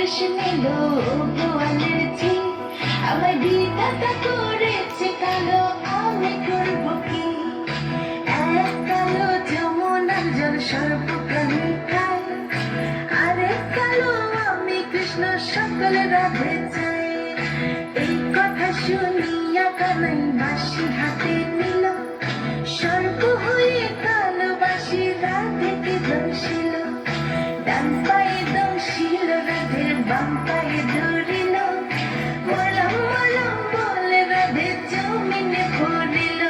শেষ নিল গোয়ালের ঝি, আমার বিধাতা করেছে কালো, আমি করব কি? এক কালো যমুনার জল সর্বপ্রাণী খায়, আরেক কালো আমি কৃষ্ণ সকল রাধে চাই। এই কথা শুনিয়া কানাই বাঁশি হাতে নিল, সর্প হয়ে কালো বাঁশি রাধেকে দর্শিল। ডান পায়ে দর্শিল রাধের, বাম পায়ে ধরিল, মলম মলম বলে রাধে জমিনে পড়িল।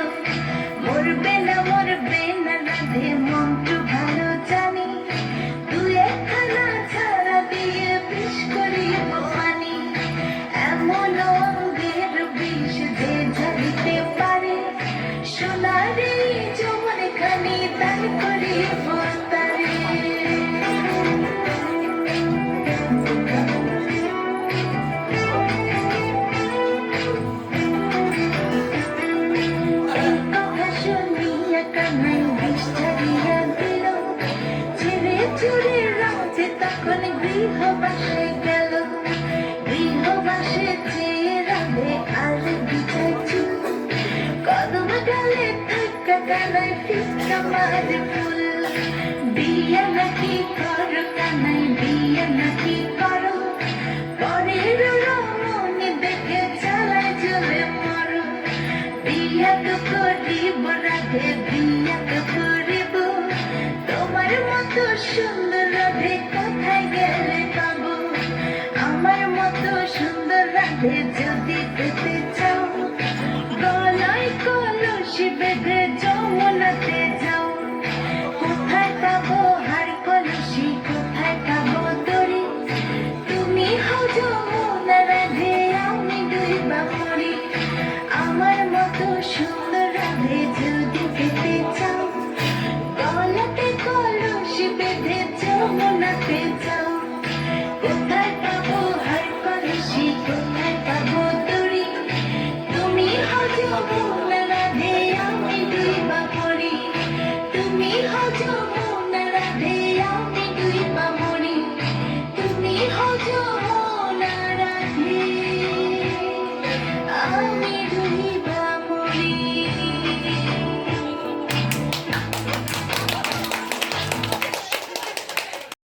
মরবে না রাধে মন্ত্র ভালো জানি, তুই একখানা ছাড়া দিয়ে বিষ করিব পানি। এমন অঙ্গের বিষ যে ঝাড়িতে পারে, সোনার এই যৌবন খানি দান করিব তারে। এই কথা শুনিয়া কানাই বিষ ঝাড়িয়া দিল, ছেড়ে চুরে রাজে তখন গৃহবাসে গেল। গৃহবাসে চেয়ে রাধে আর বিচার চুল, কদম ডালে থাকা কানাই ফিক্কা মার ফুল। বিয়ে নাকি করো কানাই, বিয়ে নাকি করো, পরের রমণী দেখে চালায় চলে মরো। বিয়া তো করিব রাধে, বিয়া তো করিব, তোমার মতো সুন্দর রাধে কোথায় গেলে পাবো? আমার মতো সুন্দর রাধে যদি পেতে চাও, গলায় কলসি বেঁধে যমুনাতে যাও। কোথায় পাবো হার কলসি, কোথায় পাবো দড়ি? তুমি হও যমুনা রাধে, আমি ডুইবা মরি। আমার মতো সুন্দর রাধে যদি পেতে চাও, গলাতে কলসি বেঁধে যমুনাতে যাও। কোথায় পাবো হার কলসি, কোথায় পাবো দড়ি? তুমি হও যমুনা রাধে, আমি ডুইবা মরি। তুমি হও যমুনা